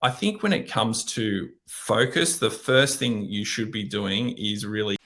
I think when it comes to focus, the first thing you should be doing is really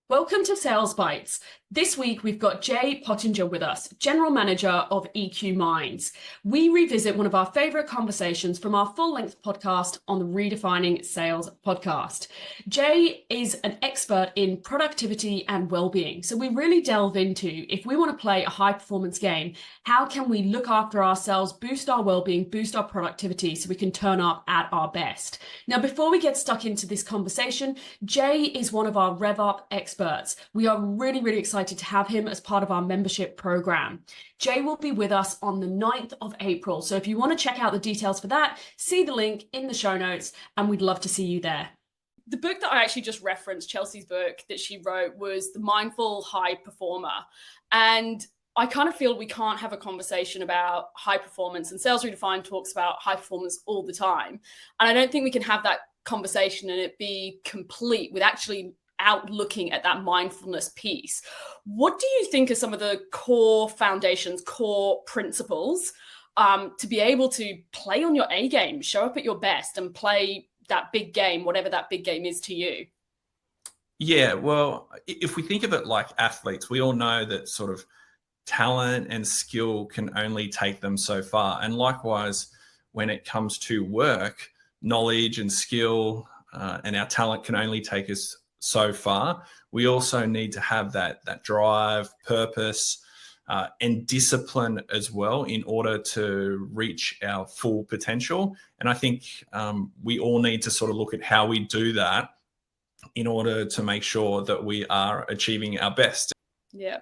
Welcome to Sales Bites. This week we've got Jay Pottenger with us, General Manager of EQ Minds. We revisit one of our favourite conversations from our full-length podcast on the Redefining Sales podcast. Jay is an expert in productivity and well-being, so we really delve into, if we want to play a high-performance game, how can we look after ourselves, boost our well-being, boost our productivity so we can turn up at our best. Now, before we get stuck into this conversation, Jay is one of our REV UP experts. We are really excited to have him as part of our membership program. Jay will be with us on the 9th of April. So if you want to check out the details for that, see the link in the show notes, and we'd love to see you there. The book that I actually just referenced, Chelsea's book that she wrote, was The Mindful High Performer. And I kind of feel we can't have a conversation about high performance, and Sales Redefined talks about high performance all the time. And I don't think we can have that conversation and it be complete with actually out looking at that mindfulness piece. What do you think are some of the core foundations, core principles to be able to play on your A game, show up at your best and play that big game, whatever that big game is to you? Yeah, well, if we think of it like athletes, we all know that sort of talent and skill can only take them so far. And likewise, when it comes to work, knowledge and skill and our talent can only take us so far. We also need to have that drive, purpose, and discipline as well in order to reach our full potential. And I think we all need to sort of look at how we do that in order to make sure that we are achieving our best. Yeah.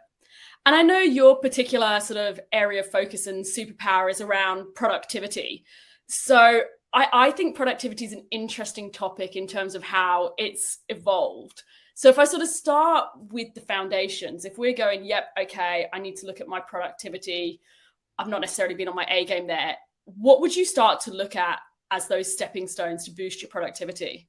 And I know your particular sort of area of focus and superpower is around productivity. So I think productivity is an interesting topic in terms of how it's evolved. So if I sort of start with the foundations, if we're going, yep, okay, I need to look at my productivity, I've not necessarily been on my A game there, what would you start to look at as those stepping stones to boost your productivity?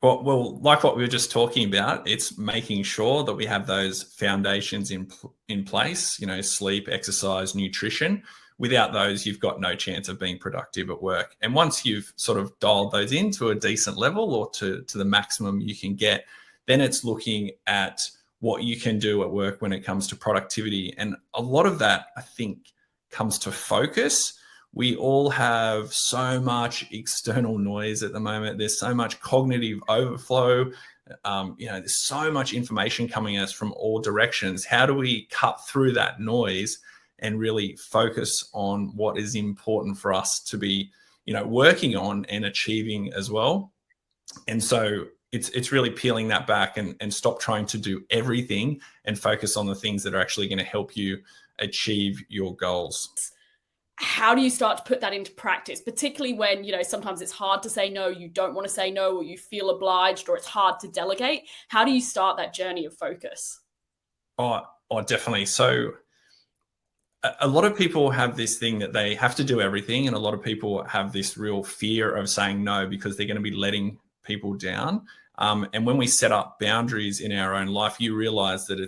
Well, like what we were just talking about, it's making sure that we have those foundations in place, sleep, exercise, nutrition. Without those, you've got no chance of being productive at work. And once you've sort of dialed those in to a decent level or to the maximum you can get, then it's looking at what you can do at work when it comes to productivity. And a lot of that, I think, comes to focus. We all have so much external noise at the moment. There's so much cognitive overflow. There's so much information coming at us from all directions. How do we cut through that noise and really focus on what is important for us to be, working on and achieving as well? And so it's really peeling that back and stop trying to do everything and focus on the things that are actually going to help you achieve your goals. How do you start to put that into practice, particularly when, sometimes it's hard to say no, you don't want to say no, or you feel obliged, or it's hard to delegate? How do you start that journey of focus? Oh, definitely. So a lot of people have this thing that they have to do everything, and a lot of people have this real fear of saying no because they're going to be letting people down. And when we set up boundaries in our own life, you realize that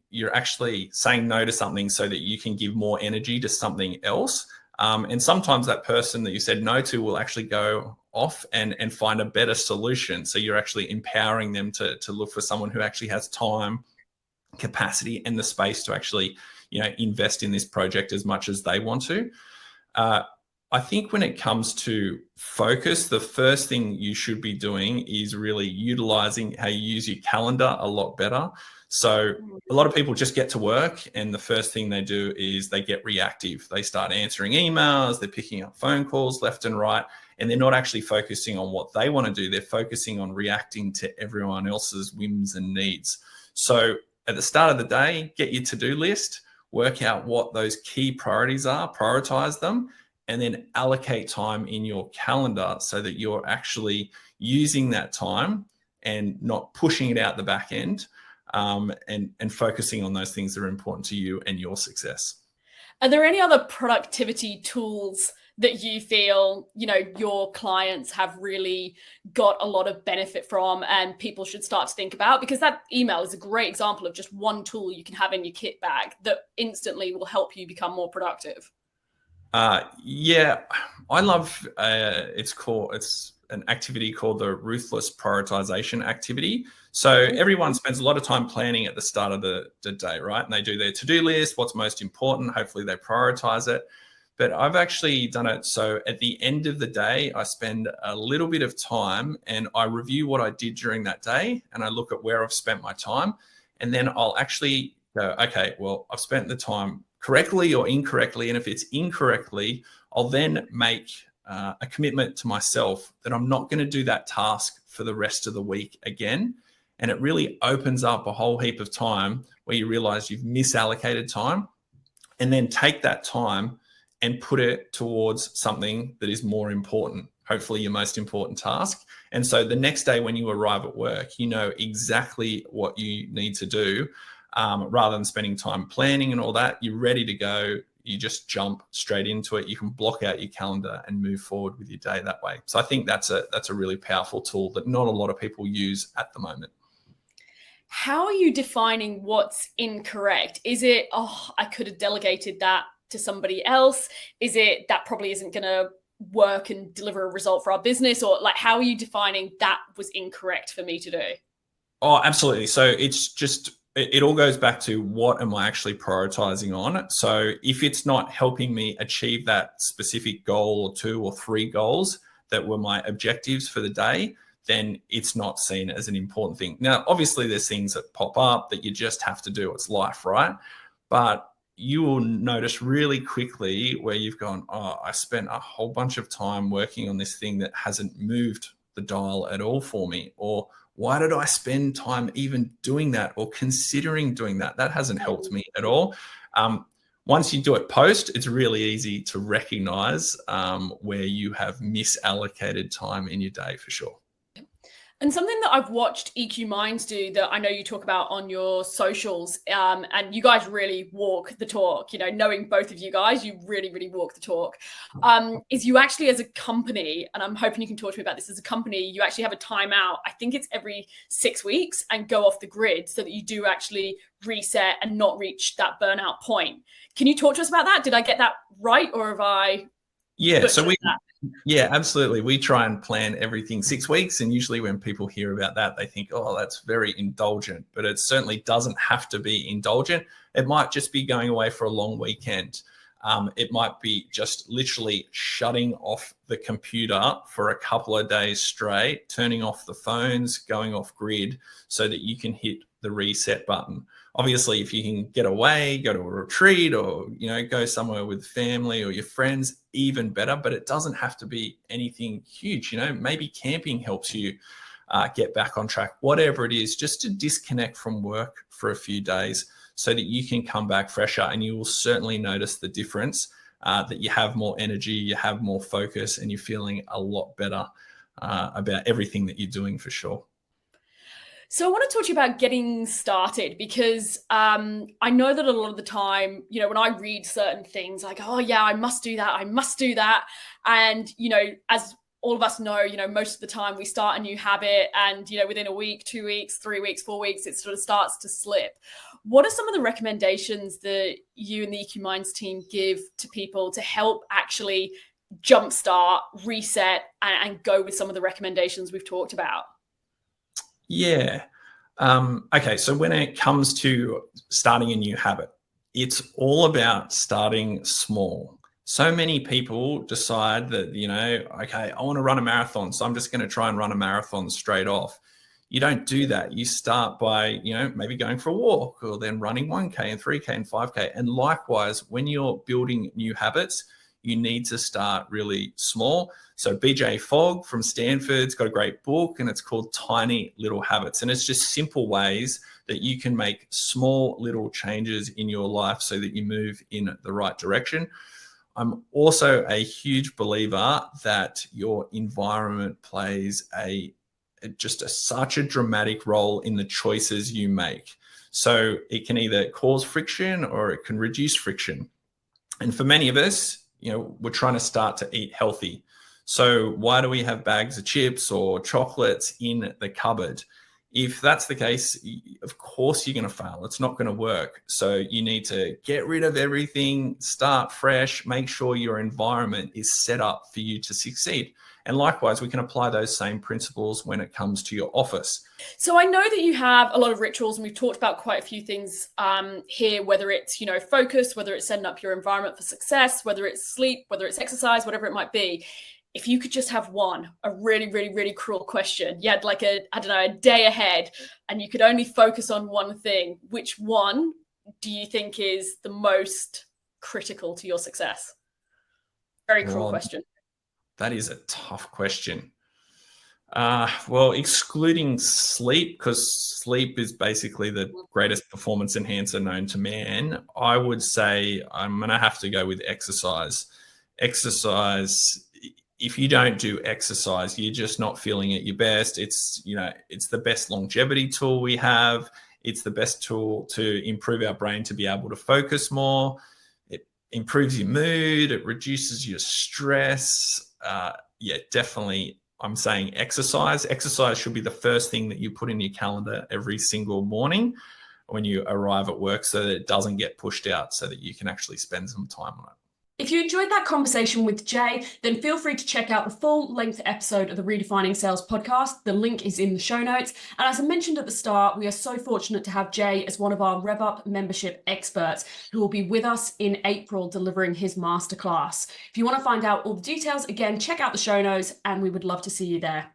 you're actually saying no to something so that you can give more energy to something else. And sometimes that person that you said no to will actually go off and find a better solution. So you're actually empowering them to look for someone who actually has time, capacity, and the space to actually invest in this project as much as they want to. I think when it comes to focus, the first thing you should be doing is really utilizing how you use your calendar a lot better. So a lot of people just get to work and the first thing they do is they get reactive. They start answering emails, they're picking up phone calls left and right, and they're not actually focusing on what they want to do. They're focusing on reacting to everyone else's whims and needs. So at the start of the day, get your to-do list, work out what those key priorities are, prioritize them, and then allocate time in your calendar so that you're actually using that time and not pushing it out the back end, and focusing on those things that are important to you and your success. Are there any other productivity tools that you feel, your clients have really got a lot of benefit from and people should start to think about? Because that email is a great example of just one tool you can have in your kit bag that instantly will help you become more productive. Yeah, I love, it's an activity called the ruthless prioritization activity. So everyone spends a lot of time planning at the start of the day, right? And they do their to-do list, what's most important. Hopefully they prioritize it. But I've actually done it so at the end of the day, I spend a little bit of time and I review what I did during that day and I look at where I've spent my time. And then I'll actually go, okay, well, I've spent the time correctly or incorrectly. And if it's incorrectly, I'll then make a commitment to myself that I'm not going to do that task for the rest of the week again. And it really opens up a whole heap of time where you realize you've misallocated time, and then take that time and put it towards something that is more important, hopefully your most important task. And so the next day when you arrive at work, you know exactly what you need to do. Rather than spending time planning and all that, you're ready to go. You just jump straight into it. You can block out your calendar and move forward with your day that way. So I think that's a really powerful tool that not a lot of people use at the moment. How are you defining what's incorrect? Is it, I could have delegated that to somebody else? Is it that probably isn't going to work and deliver a result for our business? Or like, how are you defining that was incorrect for me to do? Oh, absolutely. So it's just, it all goes back to what am I actually prioritizing on? So if it's not helping me achieve that specific goal or 2 or 3 goals that were my objectives for the day, then it's not seen as an important thing. Now, obviously there's things that pop up that you just have to do. It's life, right? But you will notice really quickly where you've gone, I spent a whole bunch of time working on this thing that hasn't moved the dial at all for me. Or why did I spend time even doing that or considering doing that? That hasn't helped me at all. Once you do it post, it's really easy to recognize where you have misallocated time in your day for sure. And something that I've watched EQ Minds do that I know you talk about on your socials, and you guys really walk the talk, knowing both of you guys, you really, really walk the talk, is you actually as a company, and I'm hoping you can talk to me about this, as a company, you actually have a timeout. I think it's every 6 weeks and go off the grid so that you do actually reset and not reach that burnout point. Can you talk to us about that? Did I get that right? Or have I? Yeah, yeah, absolutely. We try and plan everything 6 weeks. And usually when people hear about that, they think, oh, that's very indulgent. But it certainly doesn't have to be indulgent. It might just be going away for a long weekend. It might be just literally shutting off the computer for a couple of days straight, turning off the phones, going off grid so that you can hit the reset button. Obviously, if you can get away, go to a retreat or, go somewhere with family or your friends, even better, but it doesn't have to be anything huge. Maybe camping helps you get back on track, whatever it is, just to disconnect from work for a few days so that you can come back fresher, and you will certainly notice the difference, that you have more energy, you have more focus, and you're feeling a lot better about everything that you're doing for sure. So I want to talk to you about getting started, because I know that a lot of the time, when I read certain things like, oh yeah, I must do that. And, as all of us know, most of the time we start a new habit and, within a week, 2 weeks, 3 weeks, 4 weeks, it sort of starts to slip. What are some of the recommendations that you and the EQ Minds team give to people to help actually jumpstart, reset, and go with some of the recommendations we've talked about? Yeah. Okay. So when it comes to starting a new habit, it's all about starting small. So many people decide that, okay, I want to run a marathon, so I'm just going to try and run a marathon straight off. You don't do that. You start by, maybe going for a walk, or then running 1K and 3K and 5K. And likewise, when you're building new habits, you need to start really small. So BJ Fogg from Stanford's got a great book, and it's called Tiny Little Habits. And it's just simple ways that you can make small little changes in your life so that you move in the right direction. I'm also a huge believer that your environment plays such a dramatic role in the choices you make. So it can either cause friction or it can reduce friction. And for many of us, we're trying to start to eat healthy. So why do we have bags of chips or chocolates in the cupboard? If that's the case, of course you're going to fail. It's not going to work. So you need to get rid of everything, start fresh, make sure your environment is set up for you to succeed. And likewise, we can apply those same principles when it comes to your office. So I know that you have a lot of rituals, and we've talked about quite a few things here, whether it's, focus, whether it's setting up your environment for success, whether it's sleep, whether it's exercise, whatever it might be. If you could just have one, a really, really, really cruel question, you had like a day ahead and you could only focus on one thing, which one do you think is the most critical to your success? Very cruel question. That is a tough question. Well, excluding sleep, because sleep is basically the greatest performance enhancer known to man, I would say I'm going to have to go with exercise. Exercise, if you don't do exercise, you're just not feeling at your best. It's the best longevity tool we have. It's the best tool to improve our brain to be able to focus more. It improves your mood. It reduces your stress. Definitely. I'm saying exercise. Exercise should be the first thing that you put in your calendar every single morning when you arrive at work, so that it doesn't get pushed out, so that you can actually spend some time on it. If you enjoyed that conversation with Jay, then feel free to check out the full-length episode of the Redefining Sales podcast. The link is in the show notes. And as I mentioned at the start, we are so fortunate to have Jay as one of our REV UP membership experts who will be with us in April delivering his masterclass. If you want to find out all the details, again, check out the show notes and we would love to see you there.